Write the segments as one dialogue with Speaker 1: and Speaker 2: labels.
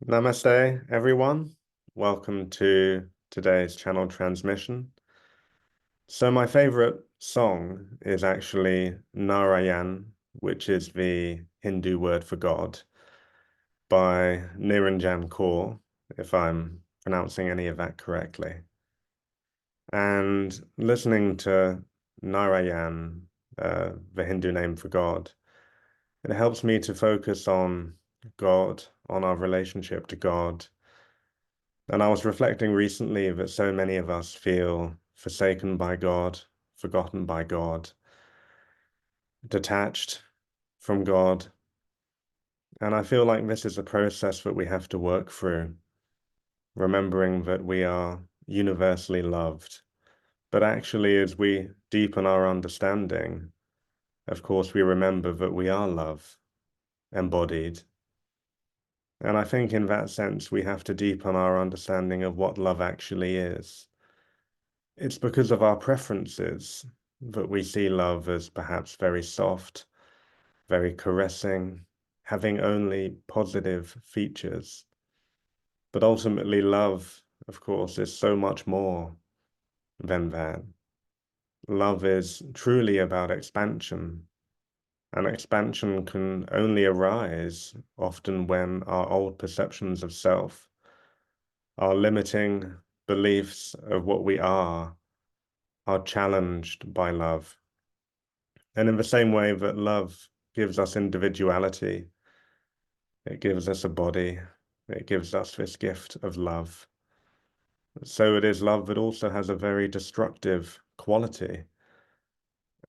Speaker 1: Namaste, everyone. Welcome to today's channel transmission. So my favorite song is actually Narayan, which is the Hindu word for God, by Niranjan Kaur, if I'm pronouncing any of that correctly. And listening to Narayan, the Hindu name for God, it helps me to focus on God, on our relationship to God. And I was reflecting recently that so many of us feel forsaken by God, forgotten by God, detached from God. And I feel like this is a process that we have to work through, remembering that we are universally loved. But actually, as we deepen our understanding, of course, we remember that we are love embodied. And I think in that sense, we have to deepen our understanding of what love actually is. It's because of our preferences that we see love as perhaps very soft, very caressing, having only positive features. But ultimately, love, of course, is so much more than that. Love is truly about expansion, and expansion can only arise often when our old perceptions of self, our limiting beliefs of what we are challenged by love. And in the same way that love gives us individuality, it gives us a body, it gives us this gift of love. So it is love that also has a very destructive quality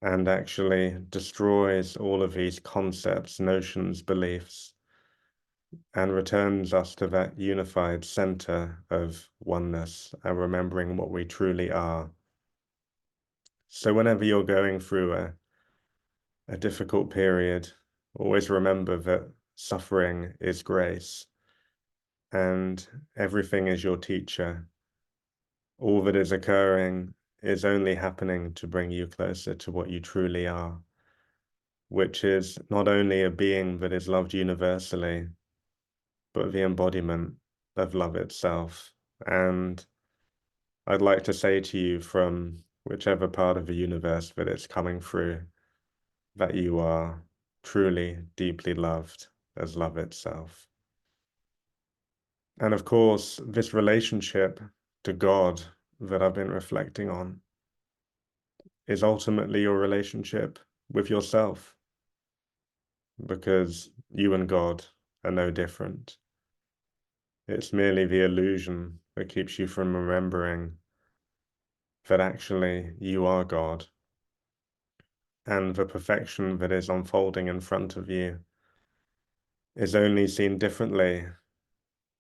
Speaker 1: and actually destroys all of these concepts, notions, beliefs, and returns us to that unified center of oneness and remembering what we truly are. So whenever you're going through a difficult period, always remember that suffering is grace and everything is your teacher. All that is occurring is only happening to bring you closer to what you truly are, which is not only a being that is loved universally, but the embodiment of love itself. And I'd like to say to you from whichever part of the universe that it's coming through, that you are truly, deeply loved as love itself. And of course, this relationship to God that I've been reflecting on is ultimately your relationship with yourself, because you and God are no different. It's merely the illusion that keeps you from remembering that actually you are God, and the perfection that is unfolding in front of you is only seen differently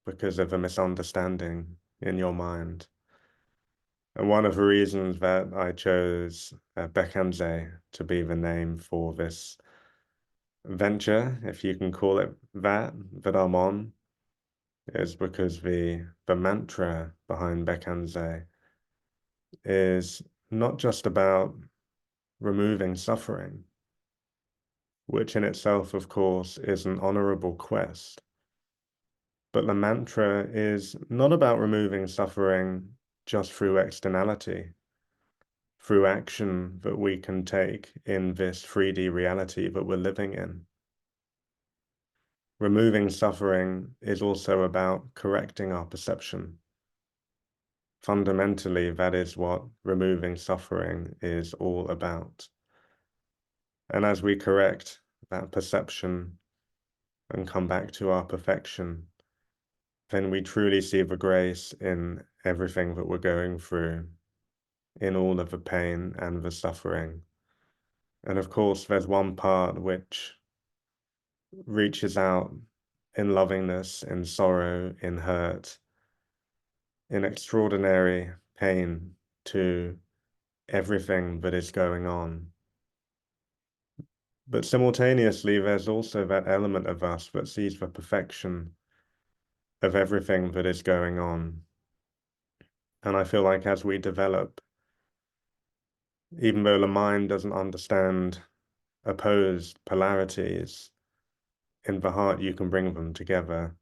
Speaker 1: because of a misunderstanding in your mind. And one of the reasons that I chose Bekanze to be the name for this venture, if you can call it that I'm on, is because the mantra behind Bekanze is not just about removing suffering, which in itself, of course, is an honorable quest. But the mantra is not about removing suffering just through externality, through action that we can take in this 3D reality that we're living in. Removing suffering is also about correcting our perception. Fundamentally, that is what removing suffering is all about. And as we correct that perception and come back to our perfection, then we truly see the grace in everything that we're going through, in all of the pain and the suffering. And of course, there's one part which reaches out in lovingness, in sorrow, in hurt, in extraordinary pain to everything that is going on. But simultaneously, there's also that element of us that sees the perfection of everything that is going on. And I feel like as we develop, even though the mind doesn't understand opposed polarities, in the heart you can bring them together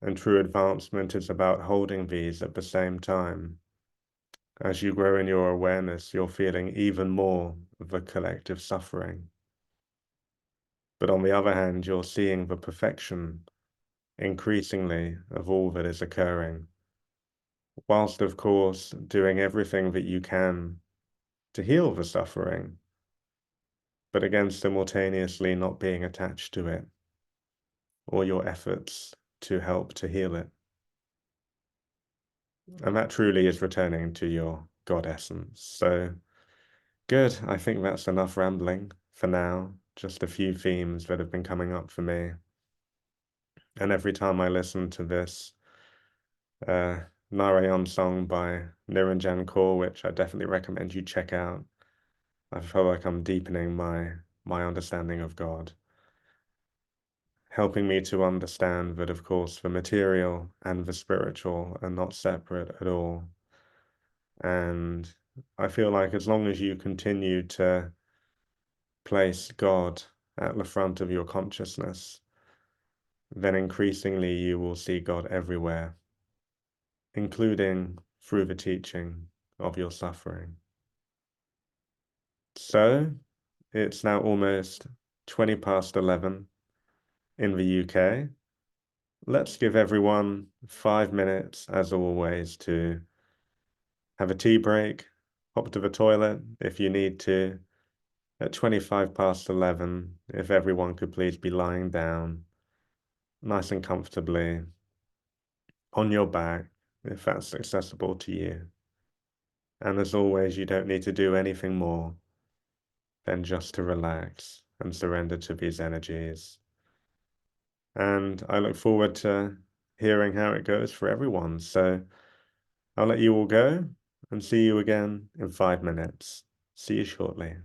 Speaker 1: And true advancement is about holding these at the same time. As you grow in your awareness, you're feeling even more of the collective suffering. But on the other hand, you're seeing the perfection increasingly of all that is occurring, whilst of course doing everything that you can to heal the suffering, but again simultaneously not being attached to it or your efforts to help to heal it. And that truly is returning to your God essence. So good, I think that's enough rambling for now. Just a few themes that have been coming up for me. And every time I listen to this uh, Narayan song by Niranjan Kaur, which I definitely recommend you check out, I feel like I'm deepening my understanding of God, helping me to understand that, of course, the material and the spiritual are not separate at all. And I feel like as long as you continue to place God at the front of your consciousness, then increasingly you will see God everywhere, including through the teaching of your suffering. So it's now almost 20 past 11 in the UK. Let's give everyone 5 minutes, as always, to have a tea break, hop to the toilet if you need to. At 25 past 11, if everyone could please be lying down, nice and comfortably, on your back, if that's accessible to you. And as always, you don't need to do anything more than just to relax and surrender to these energies. And I look forward to hearing how it goes for everyone. So I'll let you all go and see you again in 5 minutes. See you shortly.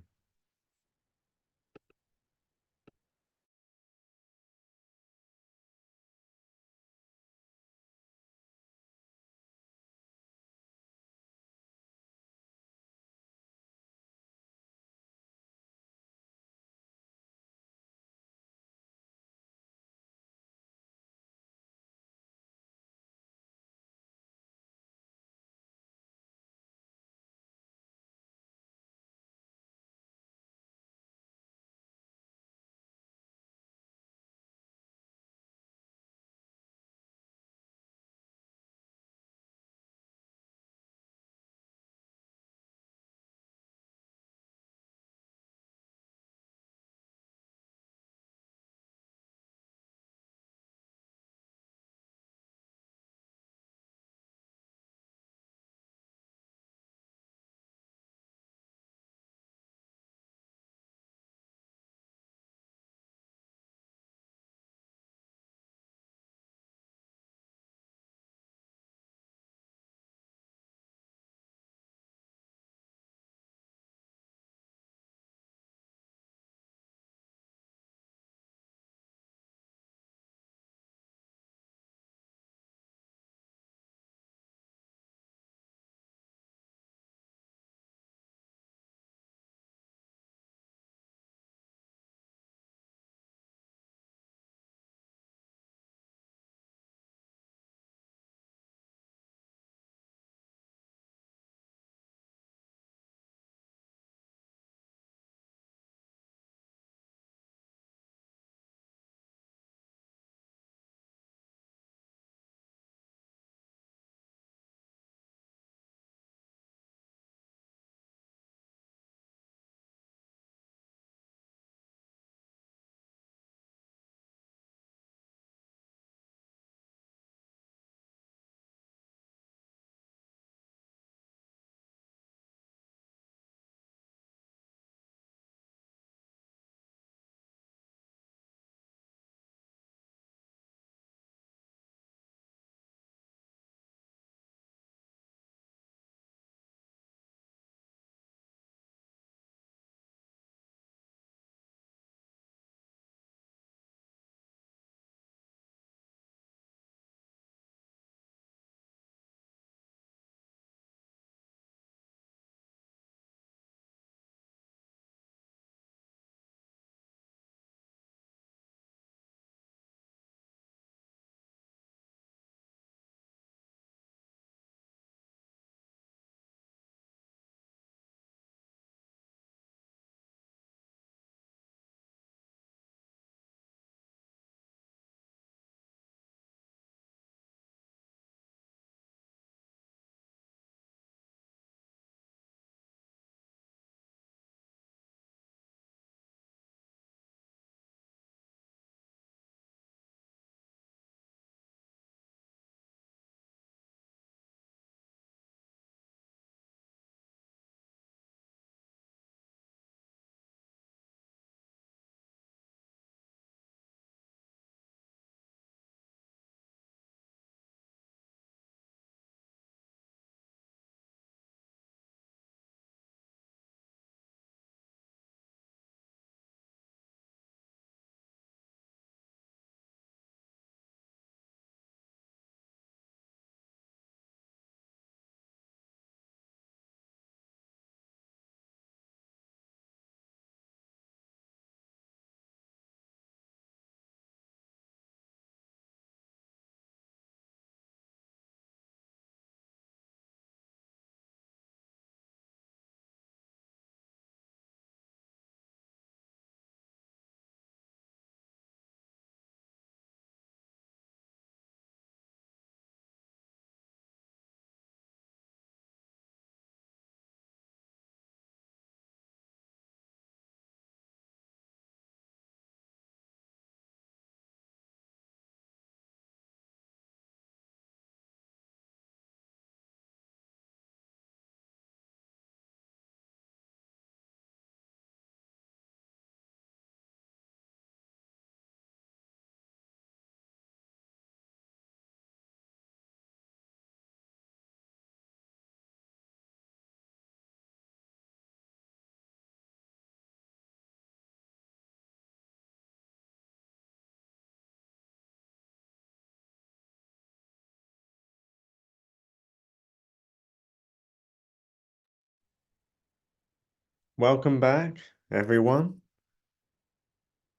Speaker 1: Welcome back, everyone.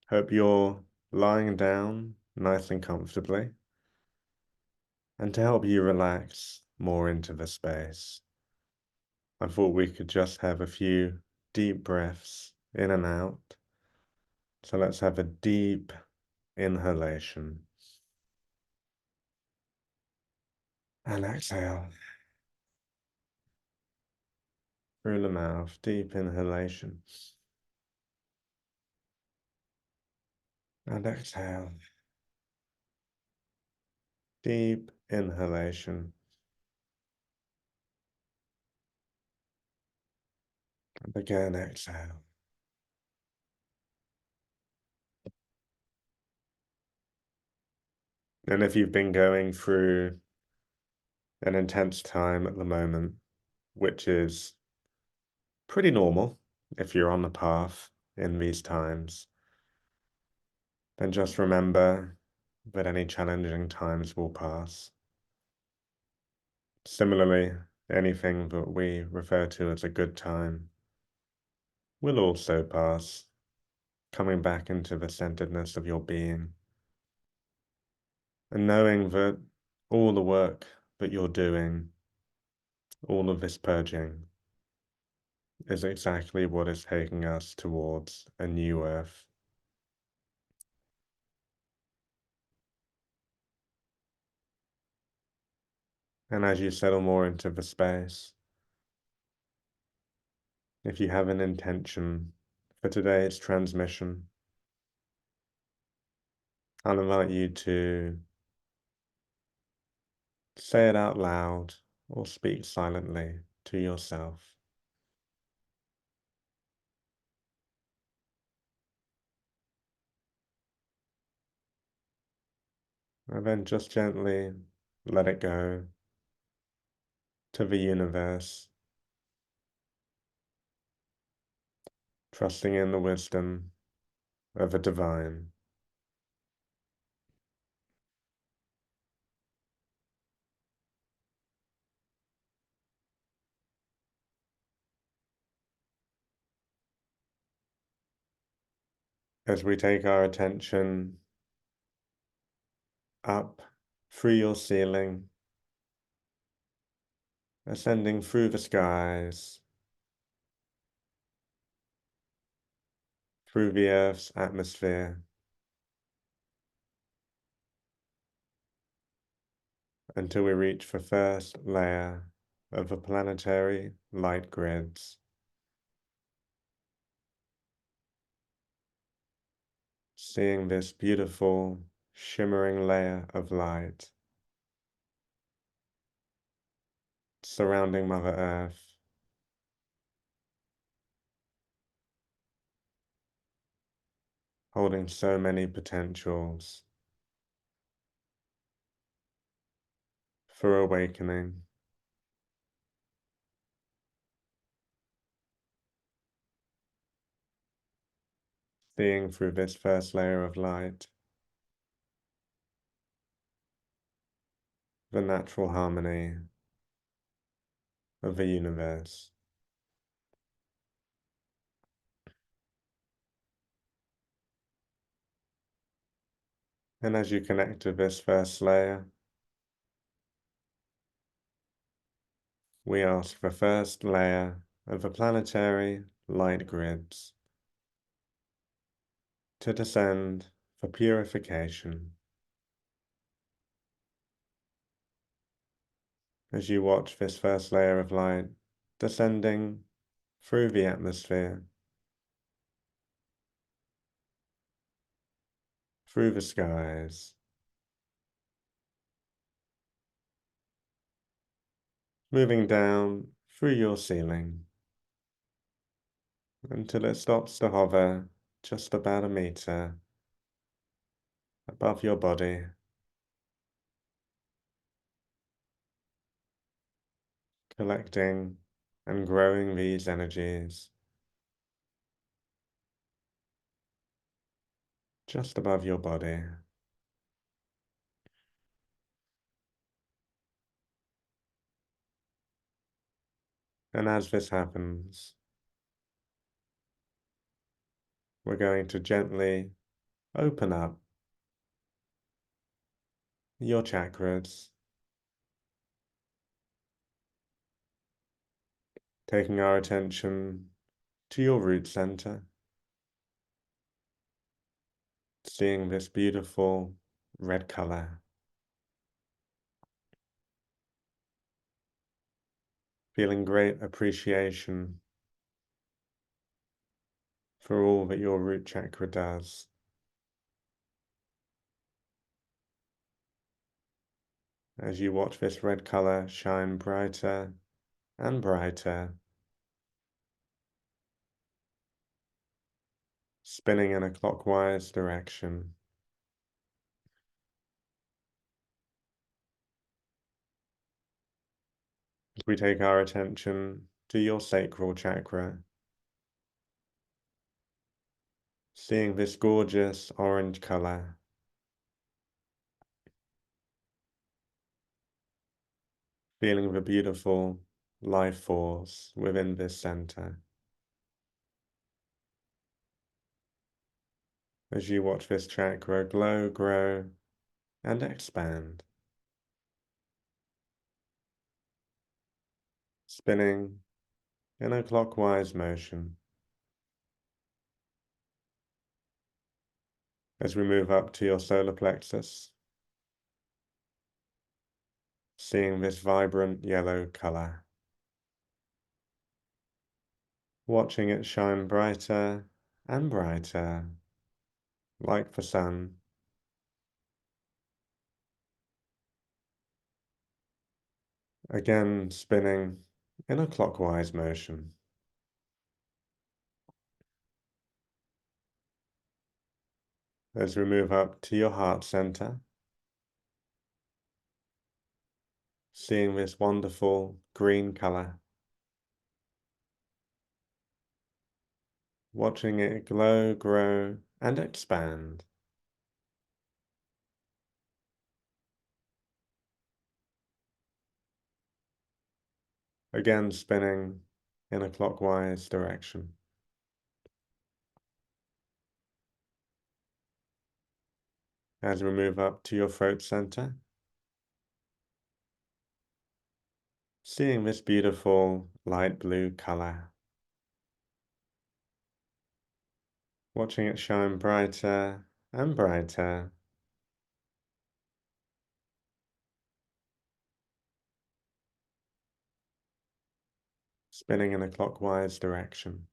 Speaker 1: Hope you're lying down nice and comfortably. And to help you relax more into the space, I thought we could just have a few deep breaths in and out. So let's have a deep inhalation and exhale through the mouth. Deep inhalation and exhale. Deep inhalation and again exhale. And if you've been going through an intense time at the moment, which is pretty normal if you're on the path in these times, then just remember that any challenging times will pass. Similarly, anything that we refer to as a good time will also pass, coming back into the centeredness of your being and knowing that all the work that you're doing, all of this purging, is exactly what is taking us towards a new earth. And as you settle more into the space, if you have an intention for today's transmission, I'll invite you to say it out loud or speak silently to yourself. And then just gently let it go to the universe, trusting in the wisdom of the divine. As we take our attention up through your ceiling, ascending through the skies, through the Earth's atmosphere, until we reach the first layer of the planetary light grids, seeing this beautiful, shimmering layer of light surrounding Mother Earth, holding so many potentials for awakening. Seeing through this first layer of light the natural harmony of the universe. And as you connect to this first layer, we ask the first layer of the planetary light grids to descend for purification. As you watch this first layer of light descending through the atmosphere, through the skies, moving down through your ceiling until it stops to hover just about a meter above your body, collecting and growing these energies just above your body. And as this happens, we're going to gently open up your chakras, taking our attention to your root center, seeing this beautiful red color, feeling great appreciation for all that your root chakra does. As you watch this red color shine brighter and brighter, spinning in a clockwise direction. As we take our attention to your sacral chakra, seeing this gorgeous orange color, feeling the beautiful life force within this center. As you watch this chakra glow, grow, and expand, spinning in a clockwise motion. As we move up to your solar plexus, seeing this vibrant yellow color, watching it shine brighter and brighter, like the sun, again spinning in a clockwise motion. As we move up to your heart center, seeing this wonderful green color, watching it glow, grow, and expand. Again spinning in a clockwise direction. As we move up to your throat center, seeing this beautiful light blue color, watching it shine brighter and brighter, spinning in a clockwise direction.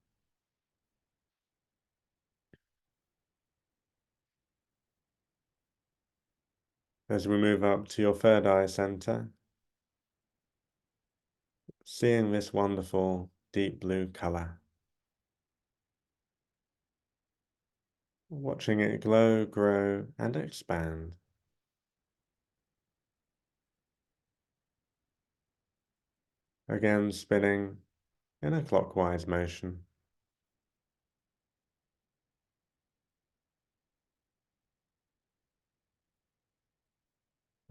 Speaker 1: As we move up to your third eye center, seeing this wonderful deep blue color, watching it glow, grow, and expand. Again spinning in a clockwise motion.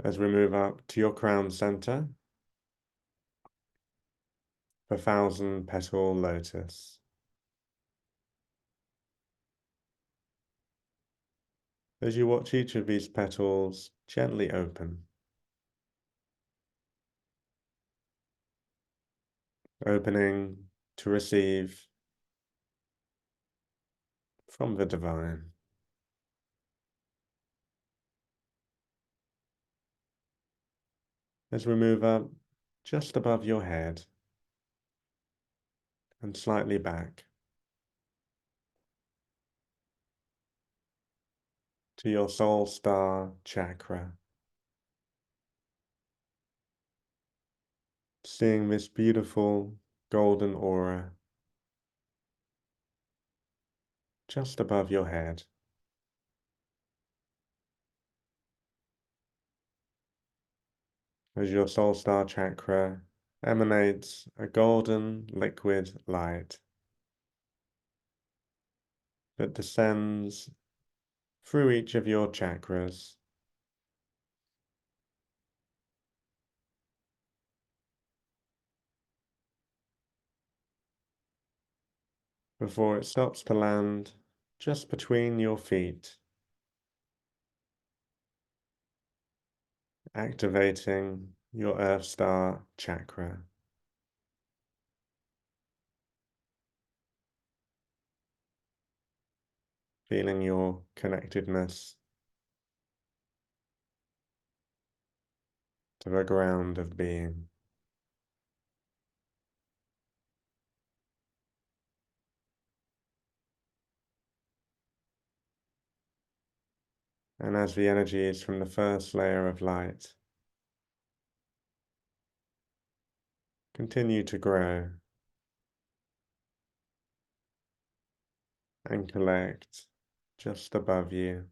Speaker 1: As we move up to your crown center, the 1,000-petal lotus. As you watch each of these petals gently open, opening to receive from the divine. As we move up just above your head and slightly back to your soul star chakra, seeing this beautiful golden aura just above your head. As your soul star chakra emanates a golden liquid light that descends through each of your chakras, before it stops to land just between your feet, activating your Earth Star chakra, feeling your connectedness to the ground of being. And as the energies from the first layer of light continue to grow and collect just above you,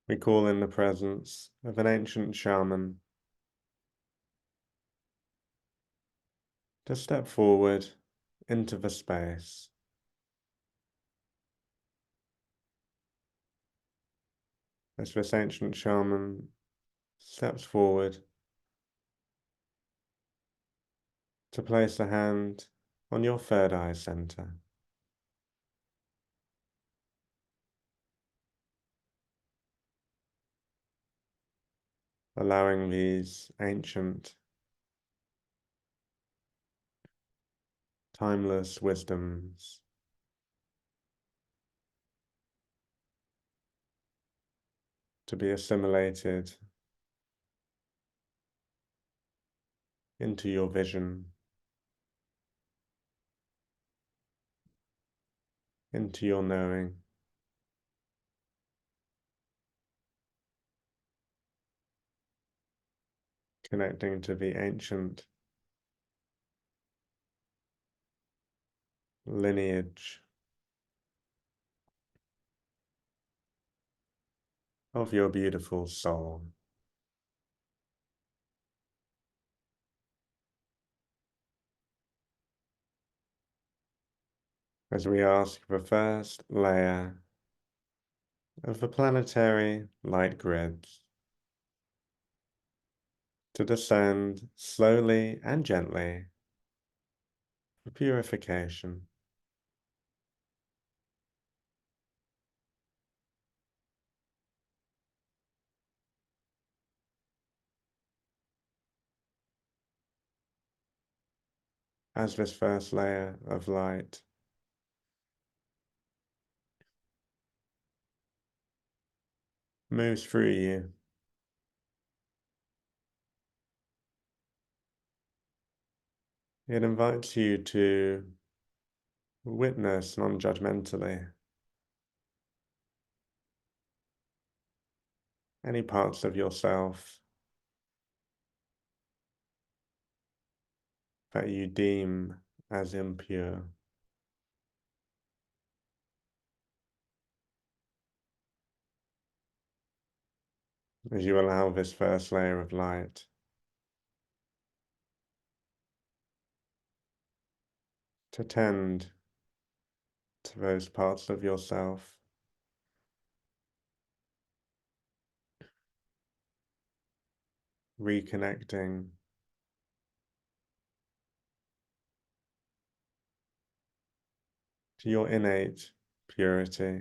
Speaker 1: we call in the presence of an ancient shaman to step forward into the space. As this ancient shaman steps forward to place a hand on your third eye center, allowing these ancient, timeless wisdoms to be assimilated into your vision, into your knowing, connecting to the ancient lineage of your beautiful soul. As we ask the first layer of the planetary light grids to descend slowly and gently for purification. As this first layer of light moves through you, it invites you to witness non-judgmentally any parts of yourself that you deem as impure. As you allow this first layer of light to tend to those parts of yourself reconnecting to your innate purity,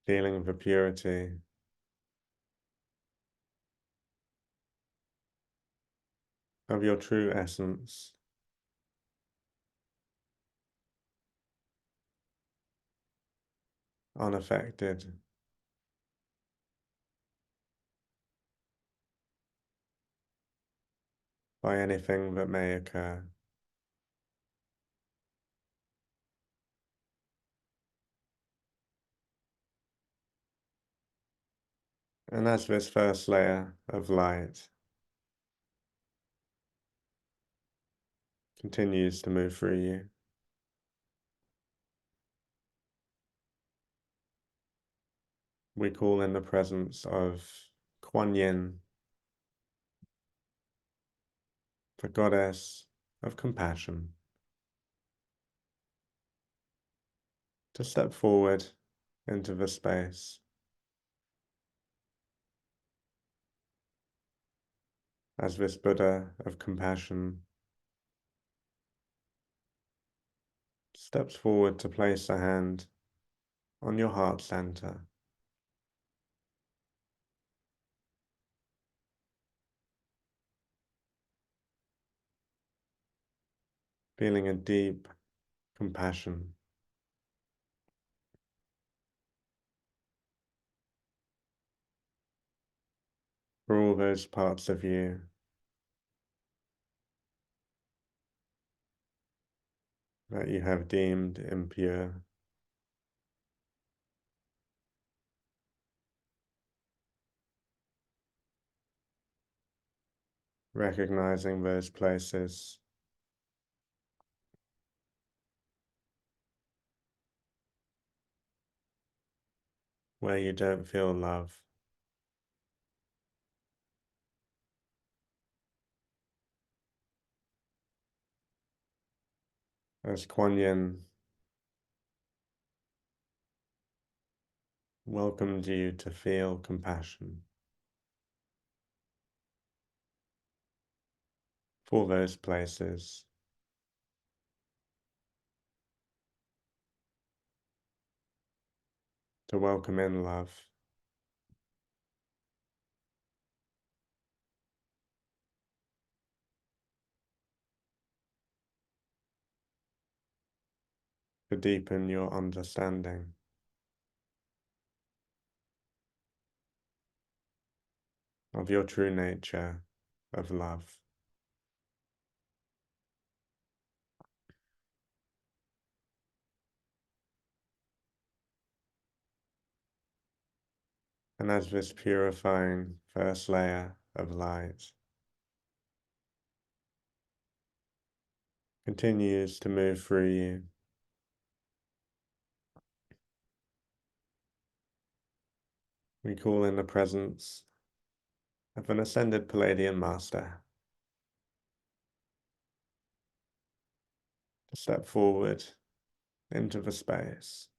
Speaker 1: feeling the purity of your true essence, unaffected by anything that may occur. And as this first layer of light continues to move through you, we call in the presence of Kuan Yin, the goddess of compassion. to step forward into the space as this Buddha of compassion steps forward to place a hand on your heart center, feeling a deep compassion for all those parts of you that you have deemed impure, recognizing those places where you don't feel love. As Kuan Yin welcomed you to feel compassion for those places, to welcome in love, to deepen your understanding of your true nature of love. And as this purifying first layer of light continues to move through you, we call in the presence of an ascended Palladian master to step forward into the space.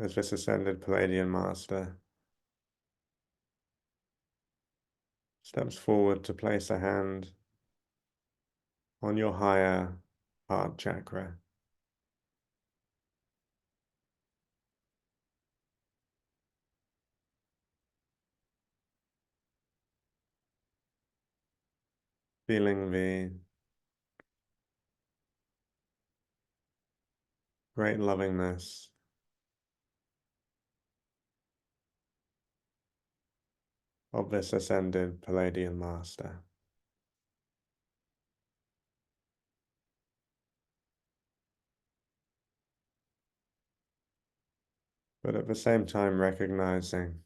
Speaker 1: As this ascended Palladian master steps forward to place a hand on your higher heart chakra, feeling the great lovingness of this ascended Palladian master. But at the same time recognizing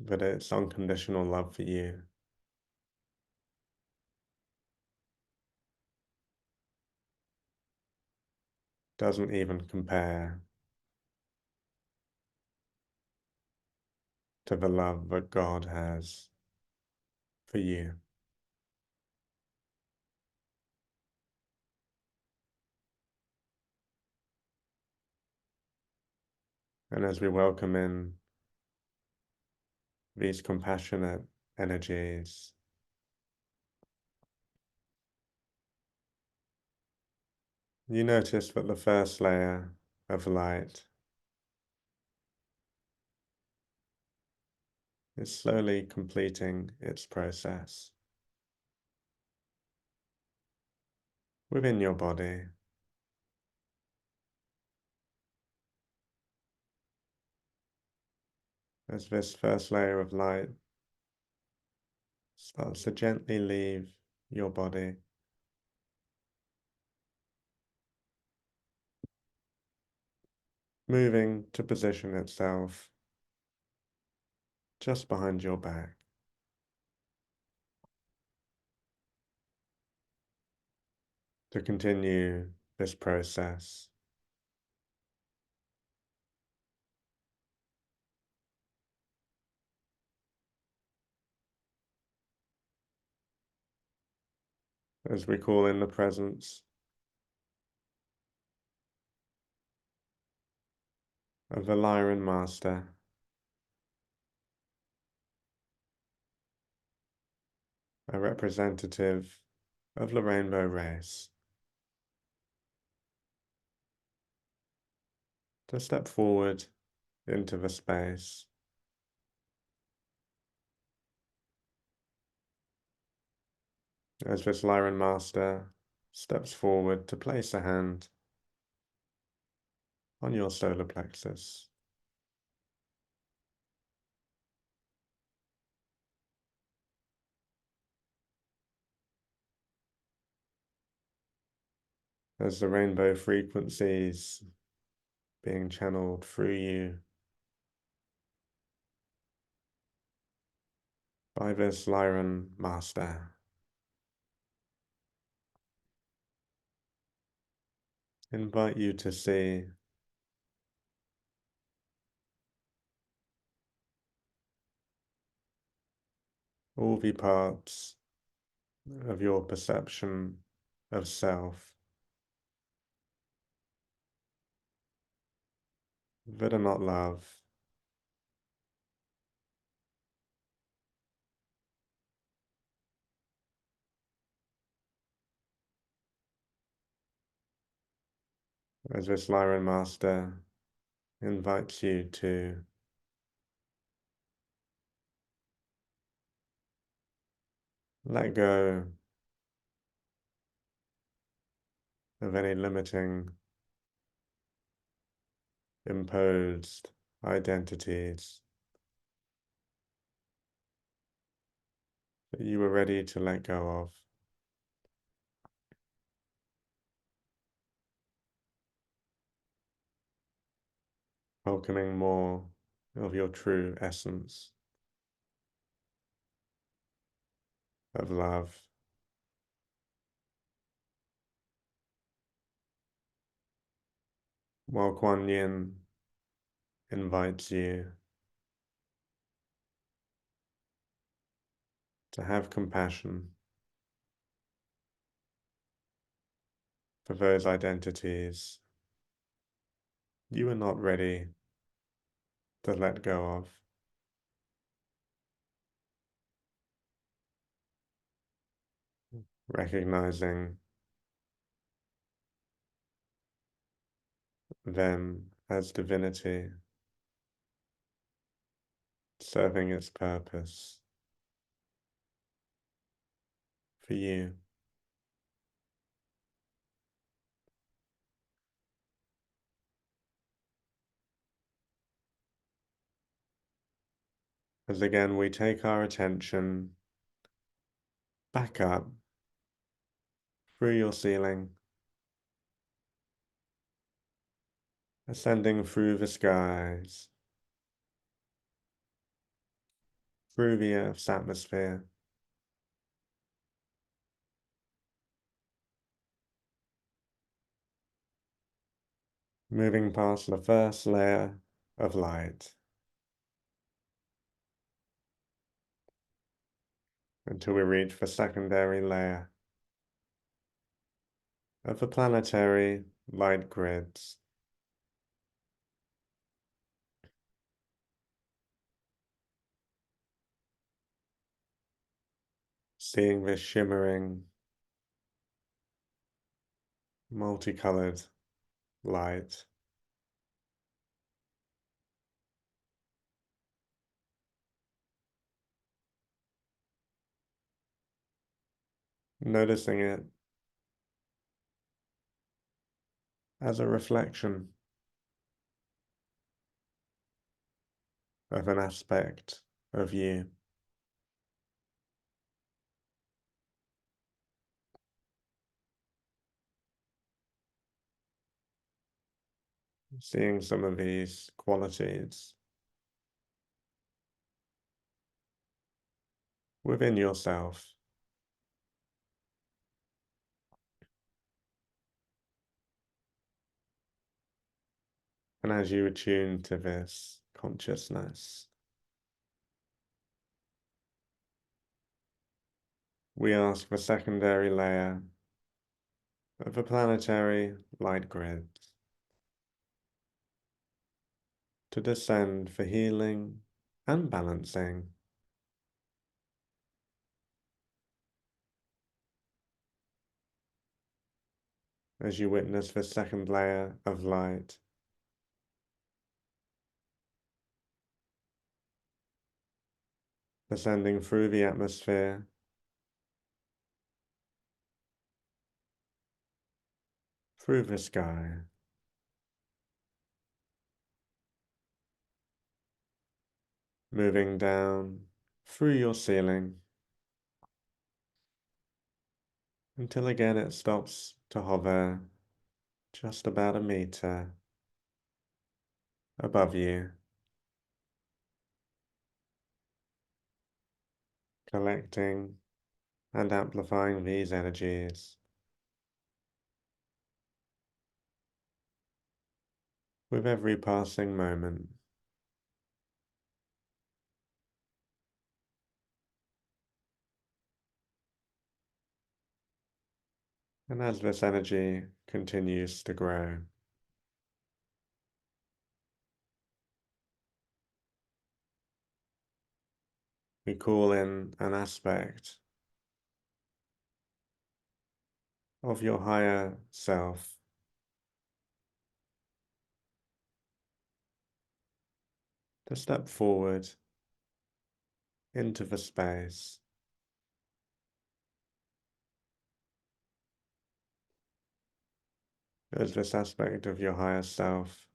Speaker 1: that it's unconditional love for you. Doesn't even compare to the love that God has for you. And as we welcome in these compassionate energies, you notice that the first layer of light is slowly completing its process within your body, as this first layer of light starts to gently leave your body, moving to position itself just behind your back, to continue this process. as we call in the presence of the Lyran Master, a representative of the rainbow race, to step forward into the space. As this Lyran Master steps forward to place a hand on your solar plexus. As the rainbow frequencies being channeled through you by this Lyran Master, invite you to see all the parts of your perception of self that are not love, as this Lyran Master invites you to let go of any limiting, imposed identities that you were ready to let go of. Welcoming more of your true essence of love. While Kuan Yin invites you to have compassion for those identities you are not ready to let go of. Recognizing them as divinity, serving its purpose for you. As again we take our attention back up through your ceiling, ascending through the skies, through the Earth's atmosphere, moving past the first layer of light until we reach the secondary layer of the planetary light grids. Seeing this shimmering, multicolored light, noticing it as a reflection of an aspect of you. Seeing some of these qualities within yourself. And as you attune to this consciousness, we ask the secondary layer of the planetary light grids to descend for healing and balancing. As you witness the second layer of light descending through the atmosphere, through the sky, moving down through your ceiling until again it stops to hover just about a meter above you, collecting and amplifying these energies with every passing moment. And as this energy continues to grow, we call in an aspect of your higher self to step forward into the space. As this aspect of your higher self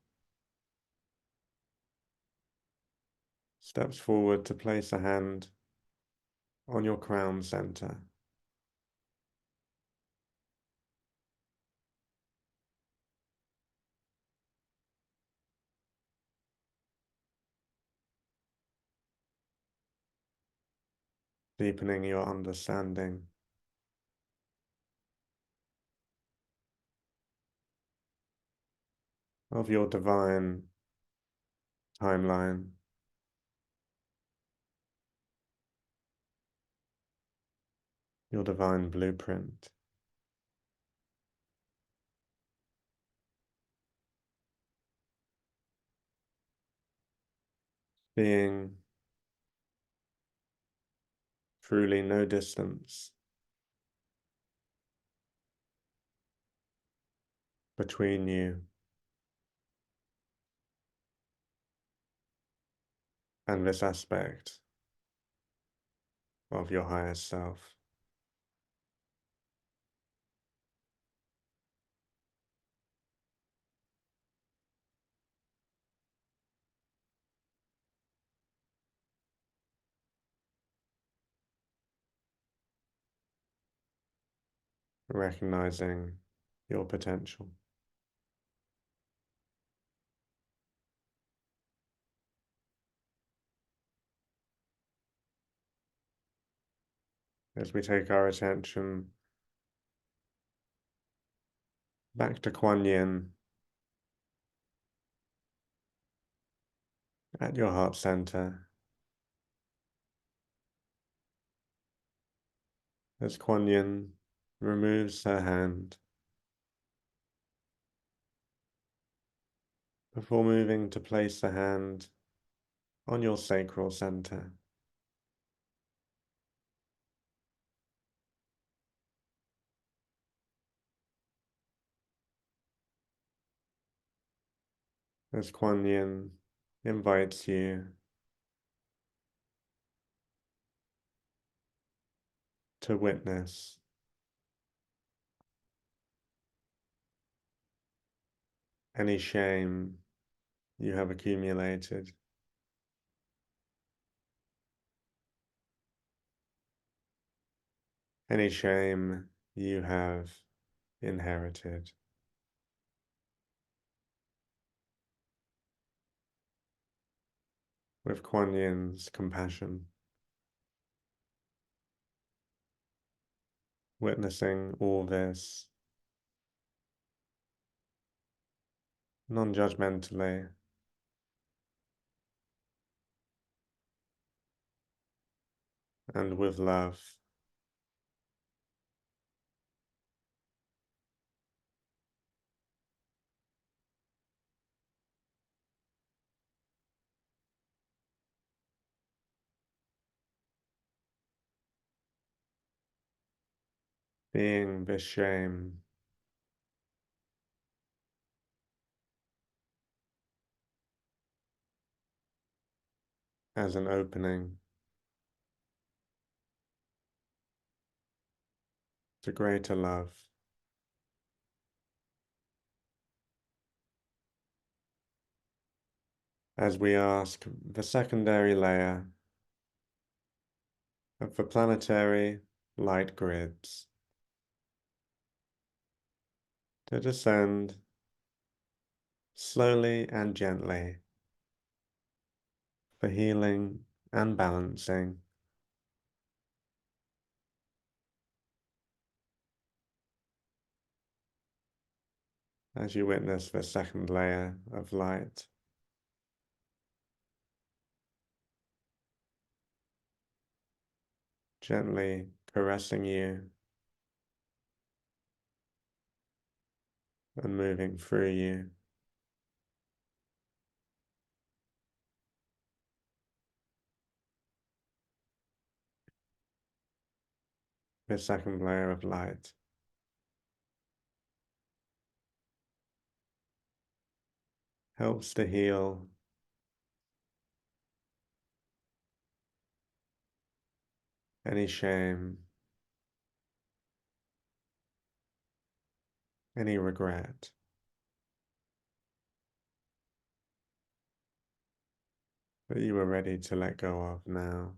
Speaker 1: steps forward to place a hand on your crown center. Deepening your understanding of your divine timeline, your divine blueprint, being truly no distance between you and this aspect of your higher self. Recognizing your potential. As we take our attention back to Kuan Yin at your heart center, as Kuan Yin removes her hand before moving to place the hand on your sacral center. As Kuan Yin invites you to witness any shame you have accumulated, any shame you have inherited. With Kuan Yin's compassion, witnessing all this non-judgmentally, and with love. seeing this shame as an opening to greater love. As we ask the secondary layer of the planetary light grids to descend slowly and gently for healing and balancing. As you witness the second layer of light, gently caressing you and moving through you. The second layer of light helps to heal any shame, any regret, that you are ready to let go of now.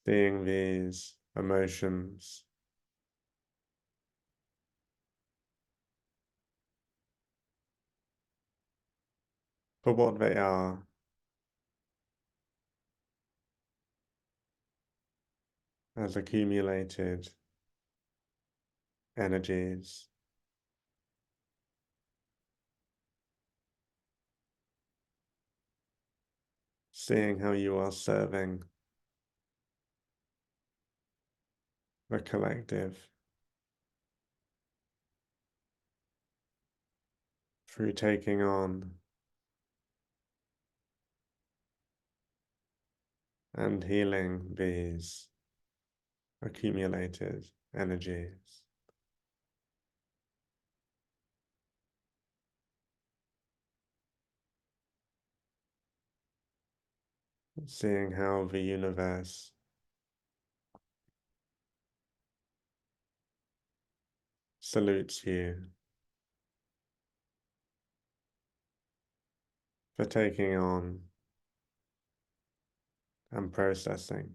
Speaker 1: Seeing these emotions for what they are, as accumulated energies, seeing how you are serving the collective through taking on and healing these accumulated energies. Seeing how the universe salutes you for taking on and processing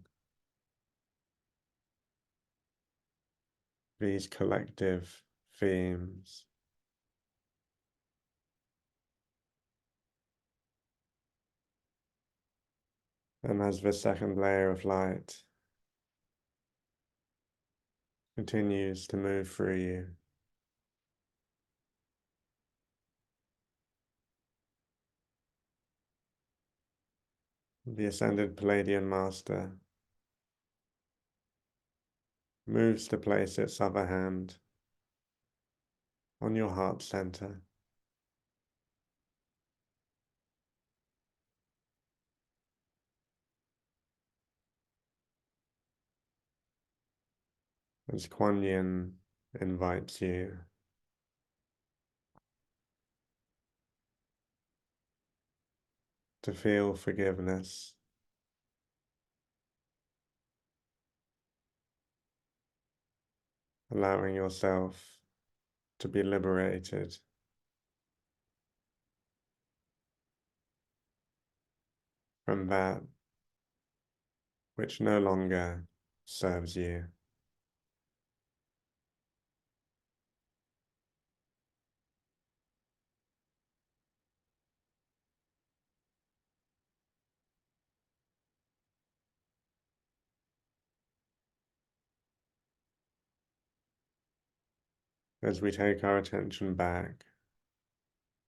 Speaker 1: these collective themes. And as the second layer of light continues to move through you, the Ascended Palladian Master moves to place its other hand on your heart center. As Kuan Yin invites you to feel forgiveness, allowing yourself to be liberated from that which no longer serves you. As we take our attention back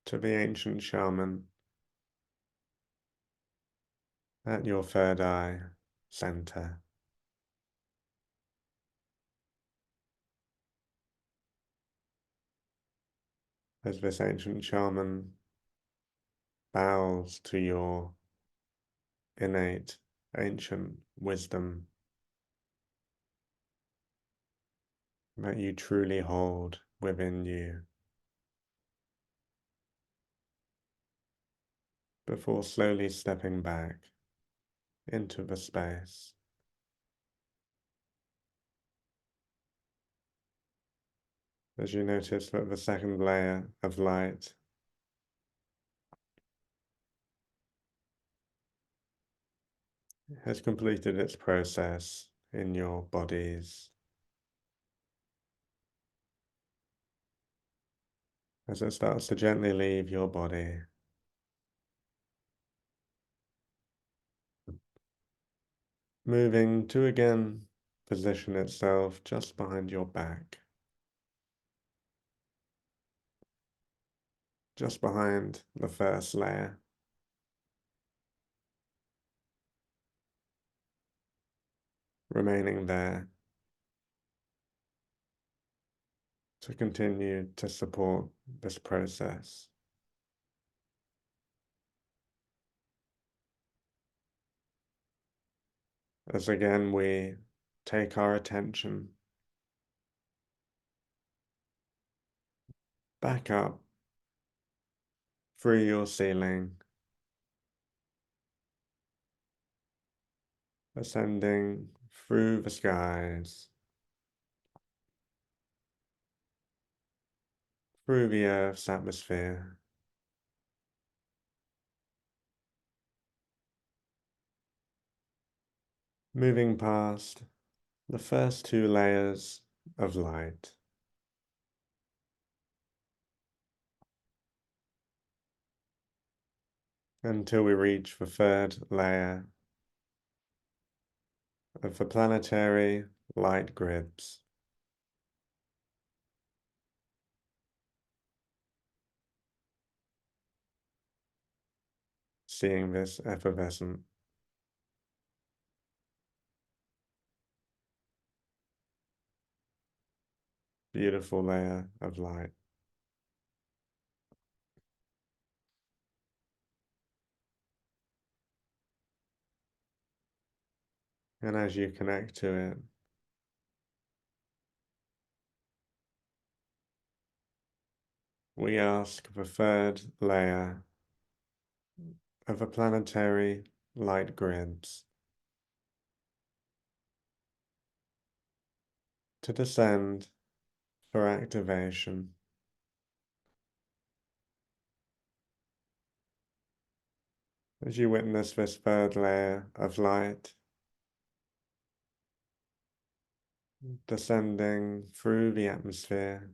Speaker 1: to the ancient shaman at your third eye center, as this ancient shaman bows to your innate ancient wisdom that you truly hold within you, before slowly stepping back into the space. As you notice that the second layer of light has completed its process in your bodies, as it starts to gently leave your body, moving to again position itself just behind your back, just behind the first layer, remaining there to continue to support this process. As again we take our attention back up through your ceiling, ascending through the skies, through the Earth's atmosphere, moving past the first two layers of light, until we reach the third layer of the planetary light grids. Seeing this effervescent, beautiful layer of light. And as you connect to it, we ask the third layer of the planetary light grids to descend for activation. As you witness this third layer of light descending through the atmosphere,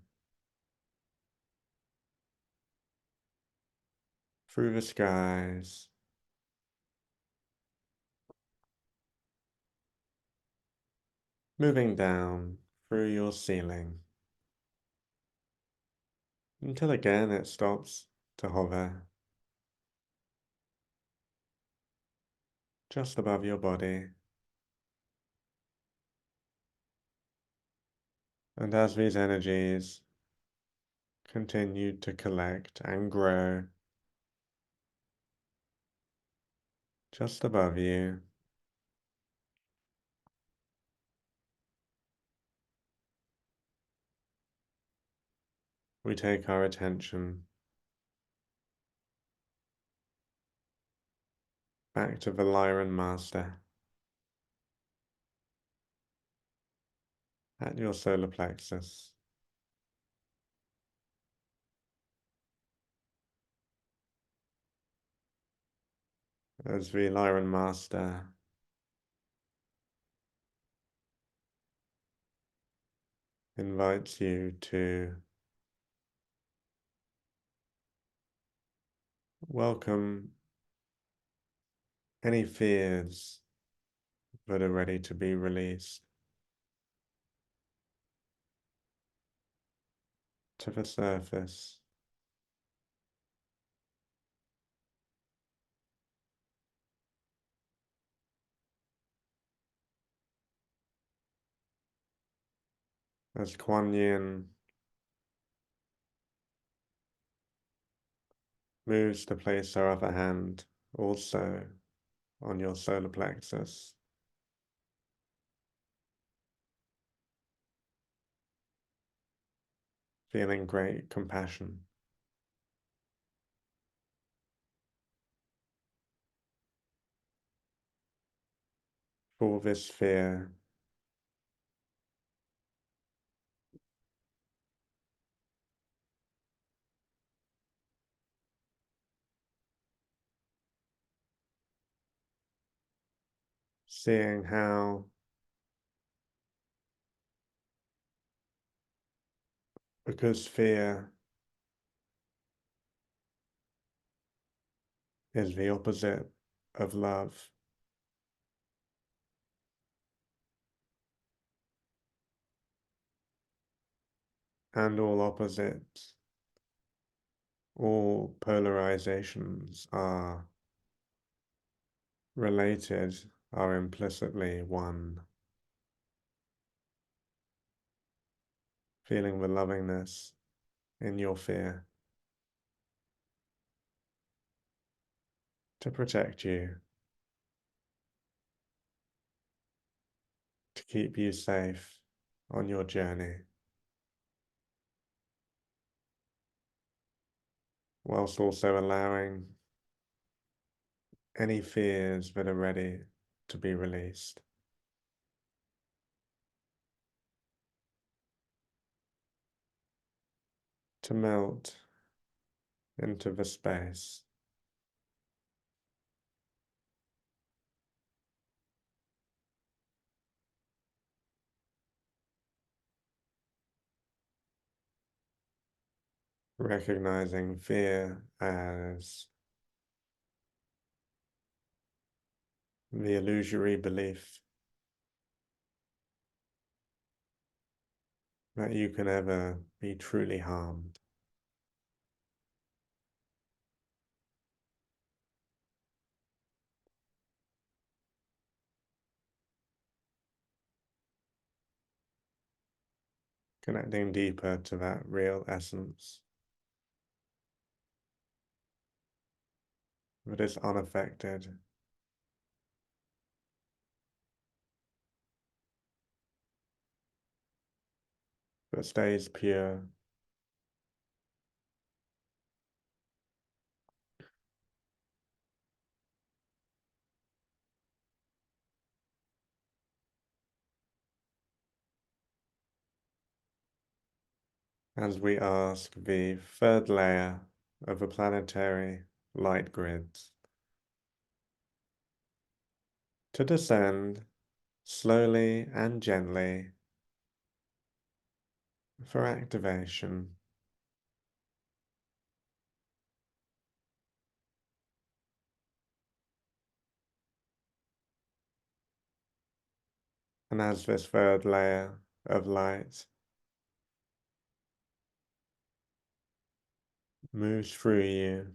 Speaker 1: through the skies, moving down through your ceiling, until again it stops to hover just above your body. And as these energies continue to collect and grow just above you, we take our attention back to the Lyran Master at your solar plexus. As the Lyran Master invites you to welcome any fears that are ready to be released to the surface. As Kuan Yin moves to place our other hand also on your solar plexus, feeling great compassion for this fear, seeing how because fear is the opposite of love, and all opposites, all polarizations are related, are implicitly one. Feeling the lovingness in your fear to protect you, to keep you safe on your journey, whilst also allowing any fears that are ready to be released. To melt into the space. Recognizing fear as the illusory belief that you can ever be truly harmed. Connecting deeper to that real essence that is unaffected, that stays pure, as we ask the third layer of the planetary light grids to descend slowly and gently for activation. And as this third layer of light moves through you,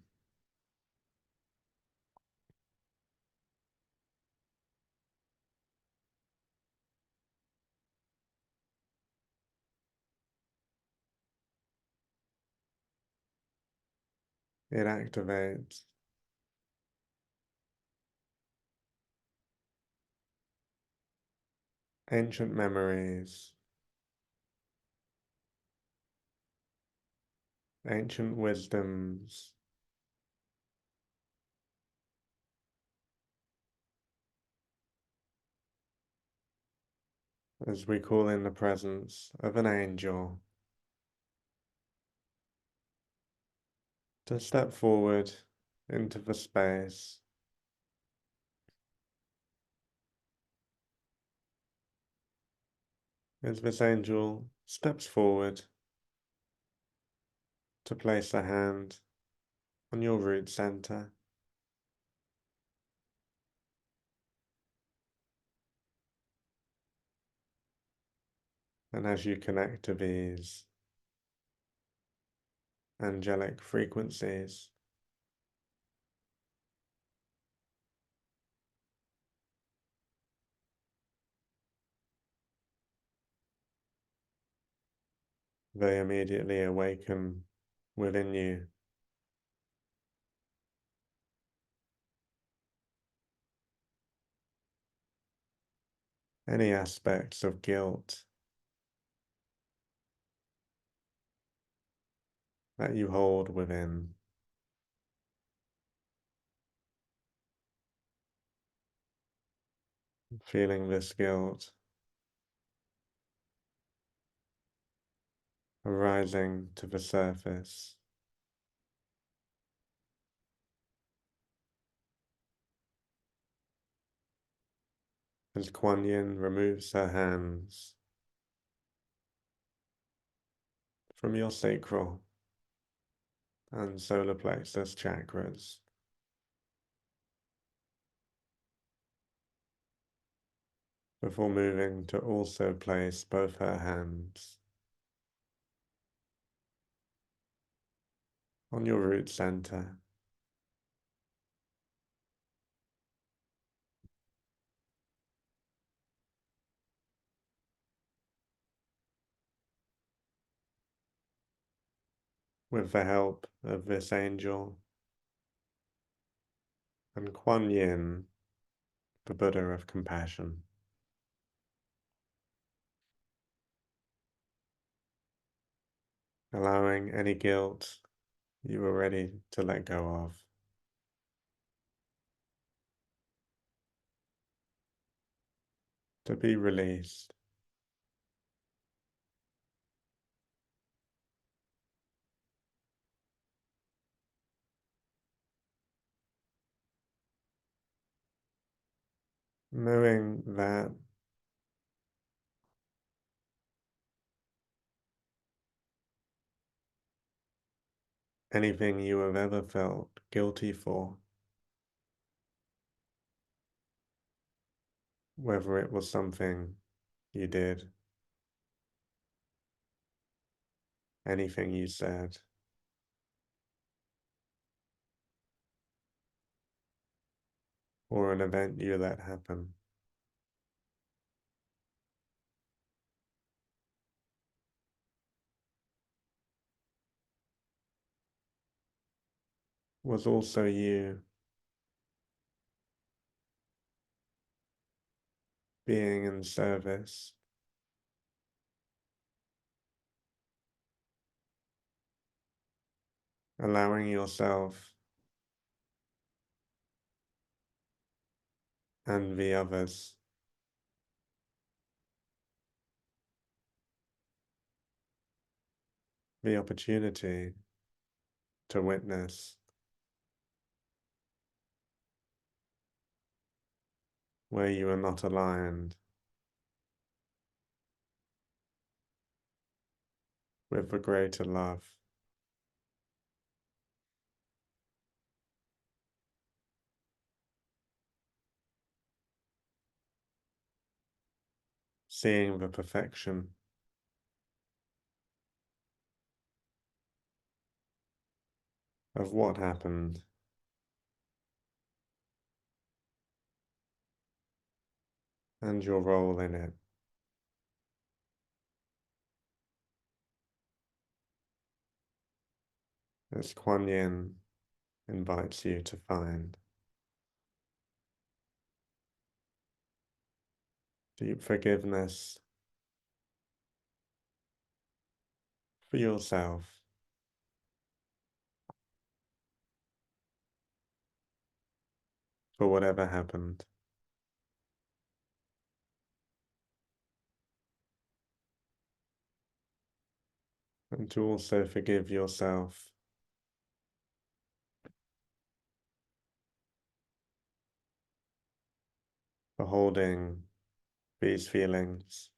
Speaker 1: it activates ancient memories, ancient wisdoms, as we call in the presence of an angel to step forward into the space. As this angel steps forward to place a hand on your root center, and as you connect to these angelic frequencies, they immediately awaken within you any aspects of guilt that you hold within. Feeling this guilt arising to the surface. As Kuan Yin removes her hands from your sacral and solar plexus chakras, before moving to also place both her hands on your root center. With the help of this angel and Kuan Yin, the Buddha of compassion. Allowing any guilt you were ready to let go of to be released. Knowing that anything you have ever felt guilty for, whether it was something you did, anything you said, or an event you let happen, was also you being in service, allowing yourself and the others the opportunity to witness where you are not aligned with the greater love. Seeing the perfection of what happened and your role in it. As Kuan Yin invites you to find deep forgiveness for yourself, for whatever happened, and to also forgive yourself for holding these feelings,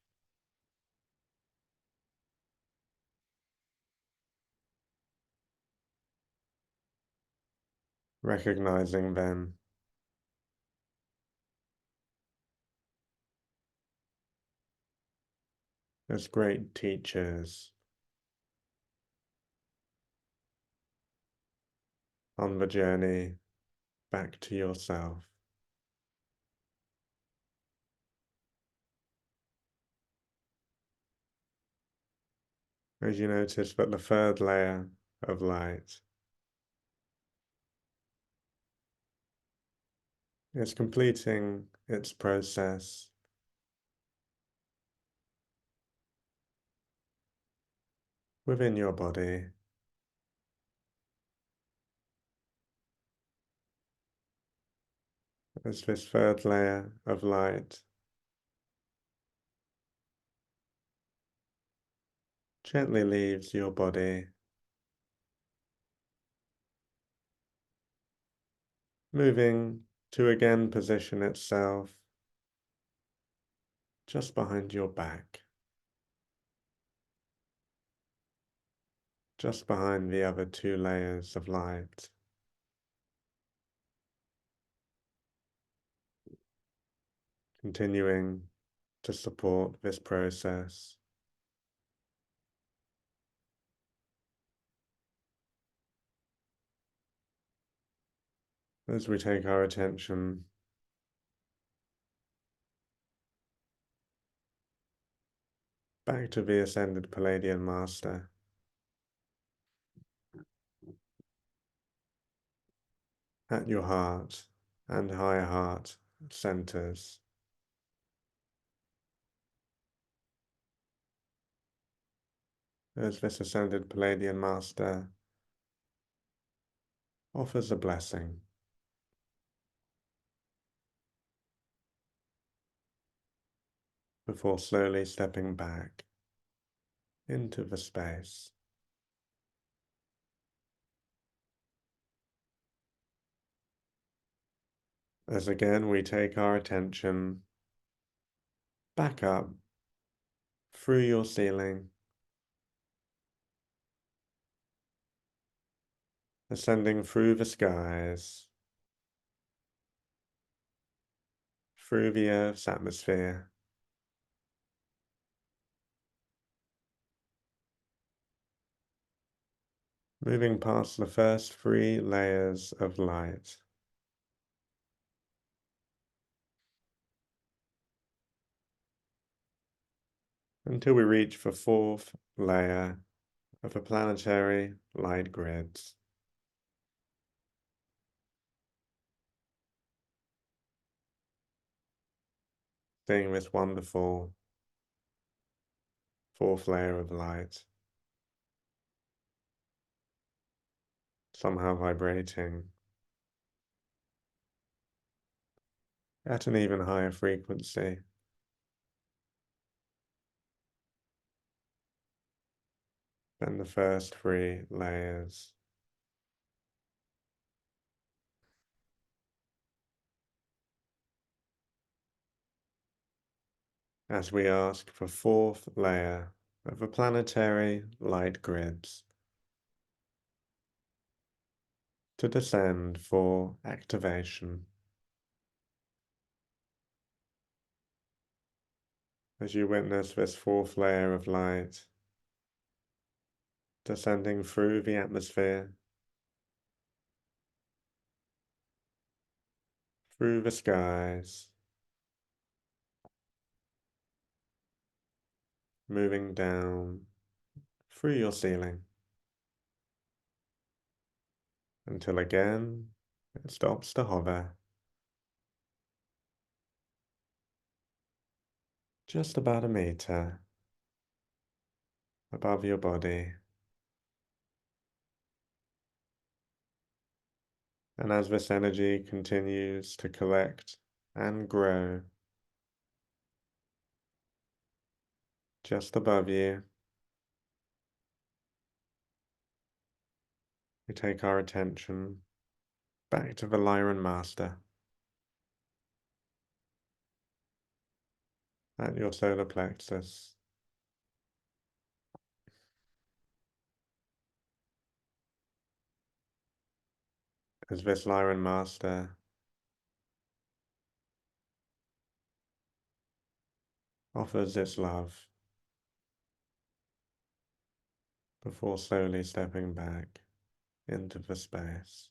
Speaker 1: recognizing them as great teachers on the journey back to yourself. As you notice that the third layer of light is completing its process within your body. As this third layer of light gently leaves your body, moving to again position itself just behind your back, just behind the other two layers of light. Continuing to support this process. As we take our attention back to the Ascended Palladian Master, at your heart and higher heart centers. As this Ascended Palladian Master offers a blessing, before slowly stepping back into the space. As again we take our attention back up through your ceiling, ascending through the skies, through the Earth's atmosphere, moving past the first three layers of light, until we reach the fourth layer of the planetary light grids. Seeing this wonderful fourth layer of light, somehow vibrating at an even higher frequency than the first three layers. As we ask for fourth layer of the planetary light grids to descend for activation. As you witness this fourth layer of light descending through the atmosphere, through the skies, moving down through your ceiling, until again it stops to hover just about a meter above your body. And as this energy continues to collect and grow just above you, we take our attention back to the Lyran Master at your solar plexus. As this Lyran Master offers its love before slowly stepping back into the space.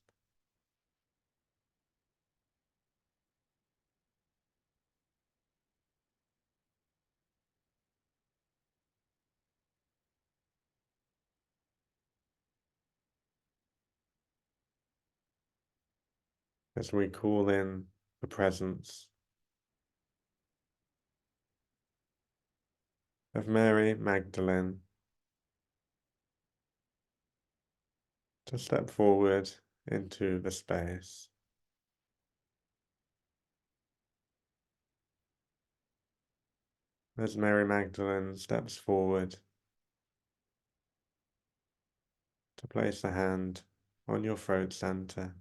Speaker 1: As we call in the presence of Mary Magdalene, to step forward into the space. As Mary Magdalene steps forward to place a hand on your throat center.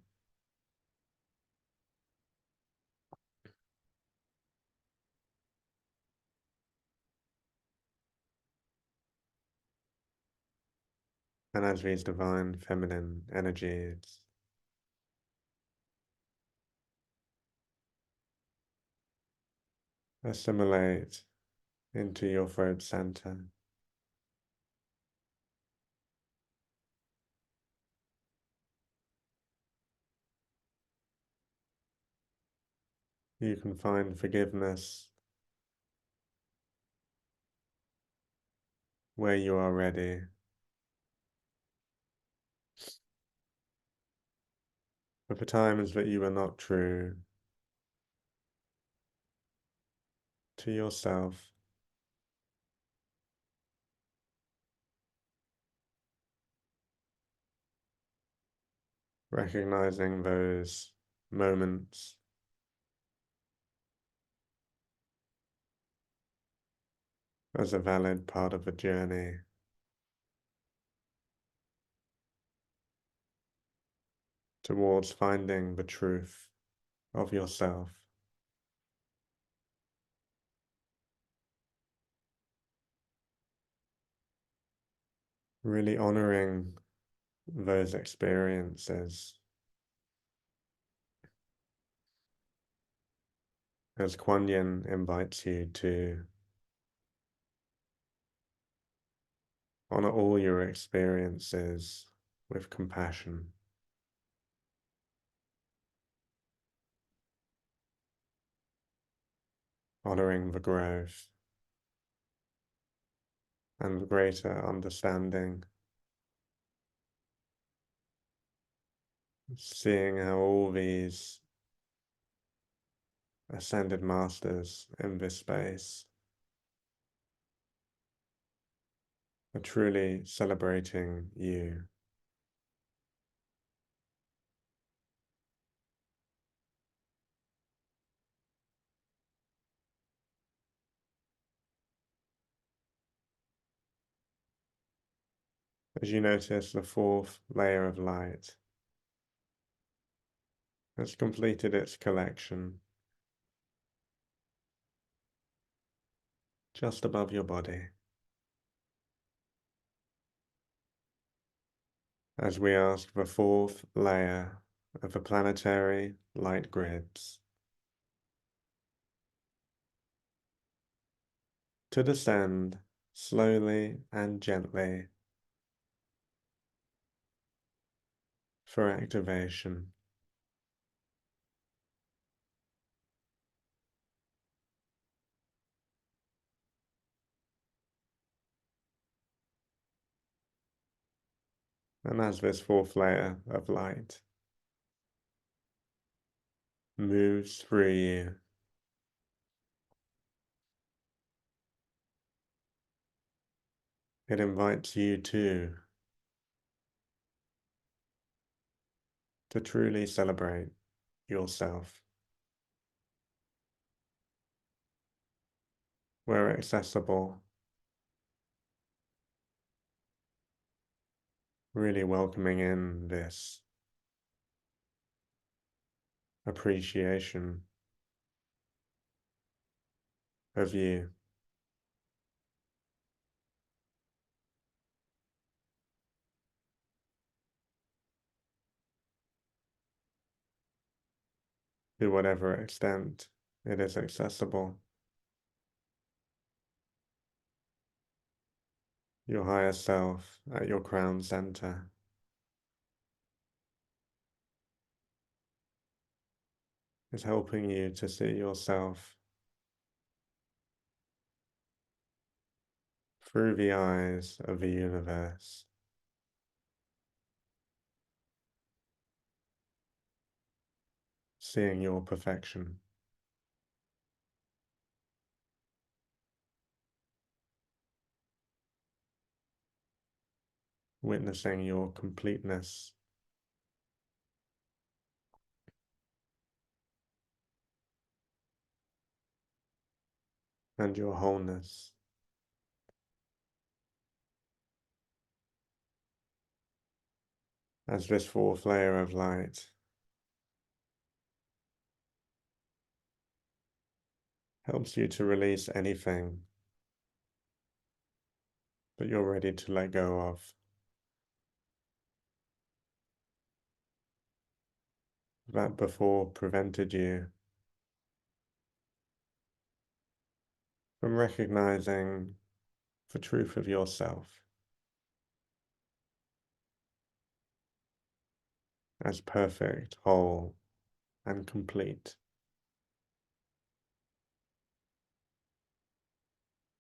Speaker 1: And as these divine feminine energies assimilate into your throat center, you can find forgiveness where you are ready. But for times that you are not true to yourself, recognizing those moments as a valid part of the journey towards finding the truth of yourself. Really honoring those experiences as Kuan Yin invites you to honor all your experiences with compassion, honoring the growth and the greater understanding, seeing how all these ascended masters in this space are truly celebrating you. As you notice the fourth layer of light has completed its collection just above your body, as we ask the fourth layer of the planetary light grids to descend slowly and gently for activation. And as this fourth layer of light moves through you, it invites you too to truly celebrate yourself, where accessible, really welcoming in this appreciation of you. To whatever extent it is accessible. Your higher self at your crown center is helping you to see yourself through the eyes of the universe, seeing your perfection. witnessing your completeness and your wholeness. As this fourth layer of light helps you to release anything that you're ready to let go of, that before prevented you from recognizing the truth of yourself as perfect, whole, and complete,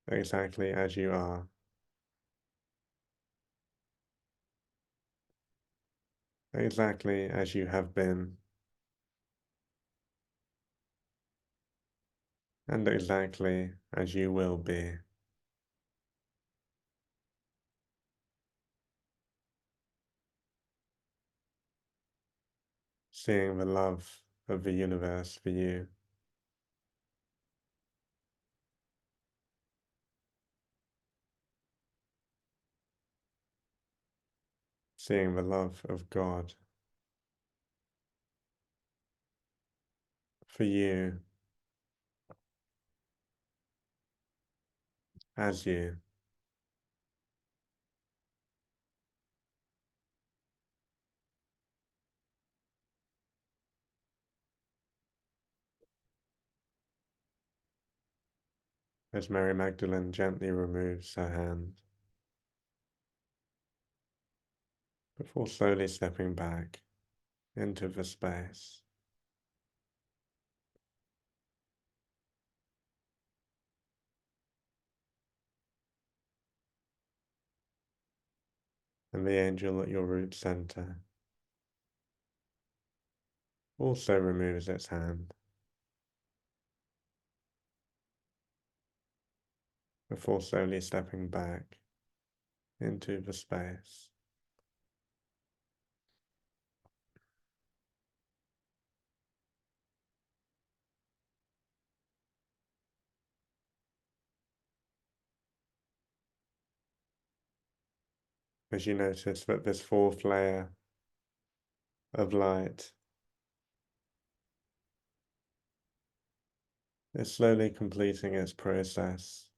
Speaker 1: exactly as you are, exactly as you have been, and exactly as you will be. Seeing the love of the universe for you, seeing the love of God for you, as you, as Mary Magdalene gently removes her hand, before slowly stepping back into the space. And the angel at your root center also removes its hand before slowly stepping back into the space. As you notice that this fourth layer of light is slowly completing its process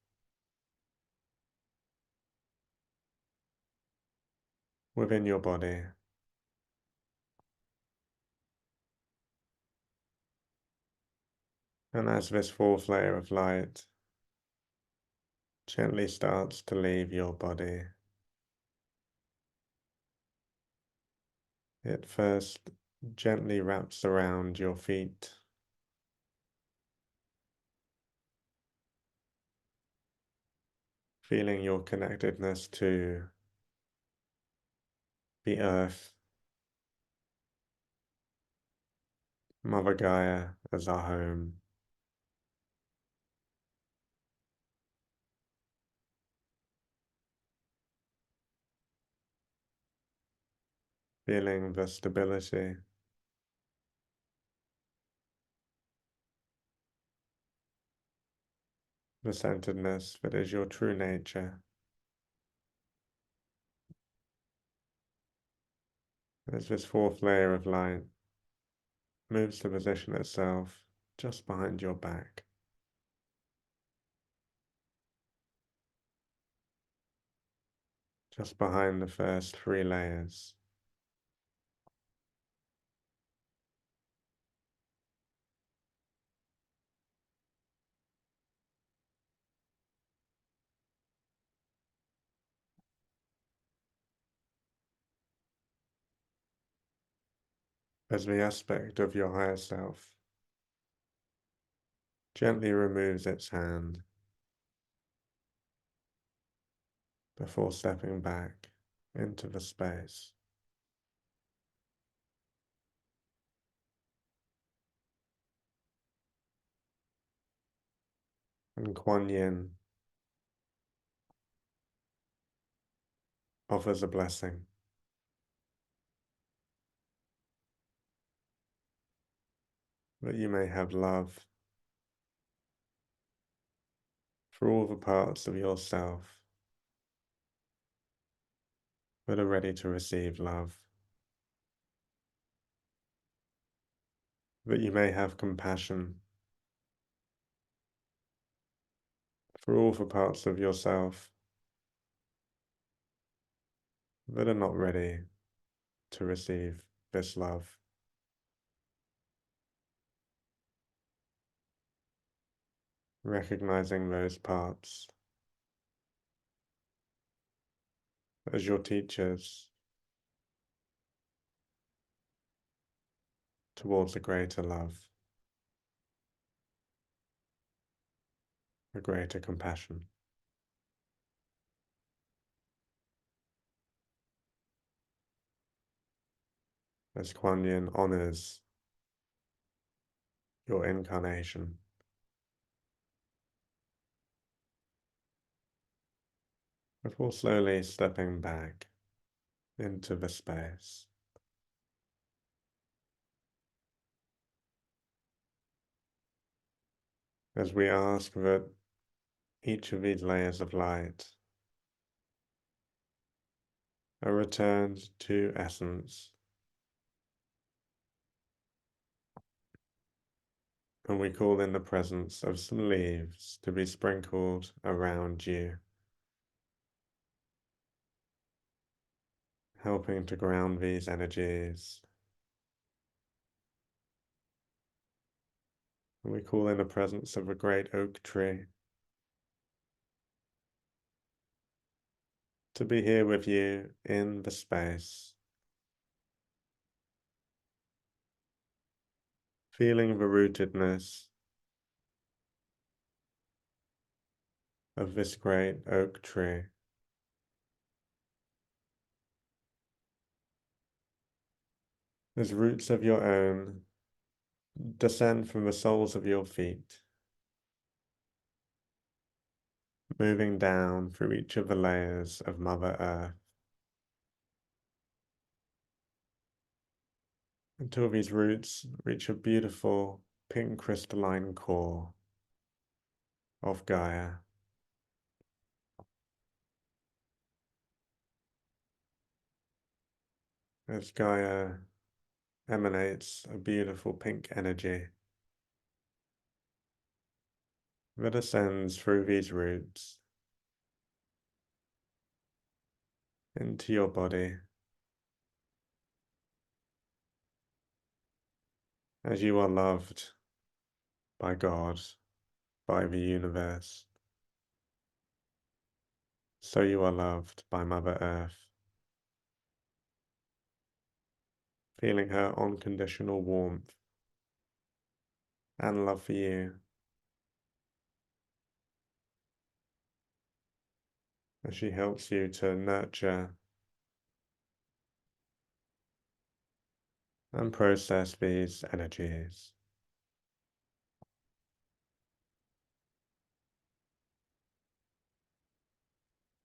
Speaker 1: within your body. And as this fourth layer of light gently starts to leave your body, it first gently wraps around your feet, feeling your connectedness to the earth, Mother Gaia as our home, feeling the stability, the centeredness that is your true nature. As this fourth layer of light moves to position itself just behind your back, just behind the first three layers. As the aspect of your higher self gently removes its hand before stepping back into the space. And Kuan Yin offers a blessing that you may have love for all the parts of yourself that are ready to receive love, that you may have compassion for all the parts of yourself that are not ready to receive this love, recognizing those parts as your teachers towards a greater love, a greater compassion. As Kuan Yin honors your incarnation, before slowly stepping back into the space. As we ask that each of these layers of light are returned to essence, and we call in the presence of some leaves to be sprinkled around you, helping to ground these energies. And we call in the presence of a great oak tree to be here with you in the space, feeling the rootedness of this great oak tree. As roots of your own descend from the soles of your feet, moving down through each of the layers of Mother Earth, until these roots reach a beautiful pink crystalline core of Gaia. As Gaia emanates a beautiful pink energy that ascends through these roots into your body, as you are loved by God, by the universe, so you are loved by Mother Earth, feeling her unconditional warmth and love for you as she helps you to nurture and process these energies.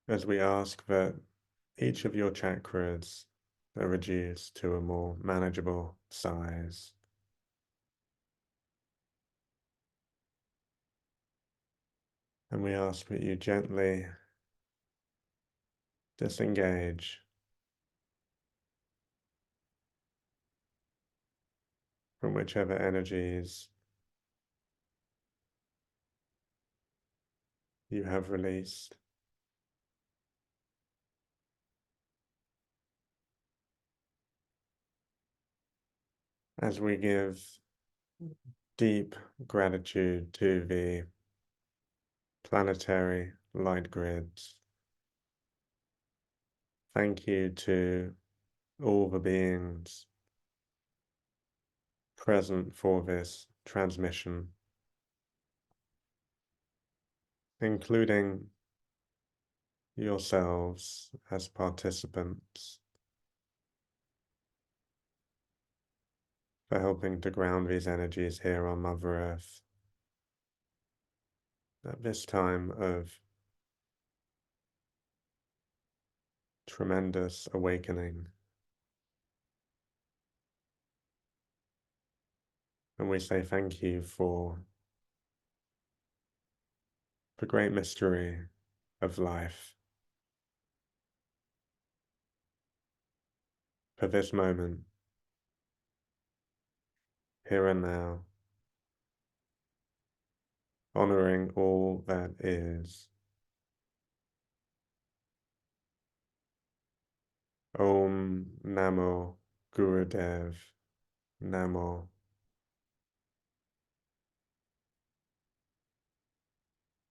Speaker 1: As we ask that each of your chakras are reduced to a more manageable size. And we ask that you gently disengage from whichever energies you have released. As we give deep gratitude to the planetary light grids, thank you to all the beings present for this transmission, including yourselves as participants, for helping to ground these energies here on Mother Earth at this time of tremendous awakening. And we say thank you for the great mystery of life, for this moment, here and now, honoring all that is. Om Namo Gurudev Namo.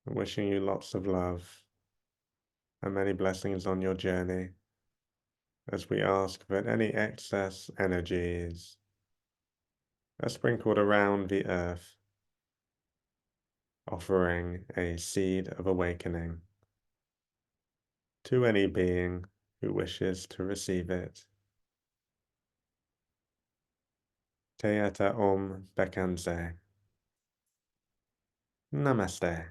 Speaker 1: I'm wishing you lots of love and many blessings on your journey, as we ask that any excess energies are sprinkled around the earth, offering a seed of awakening to any being who wishes to receive it. Teata Om Bekanze. Namaste.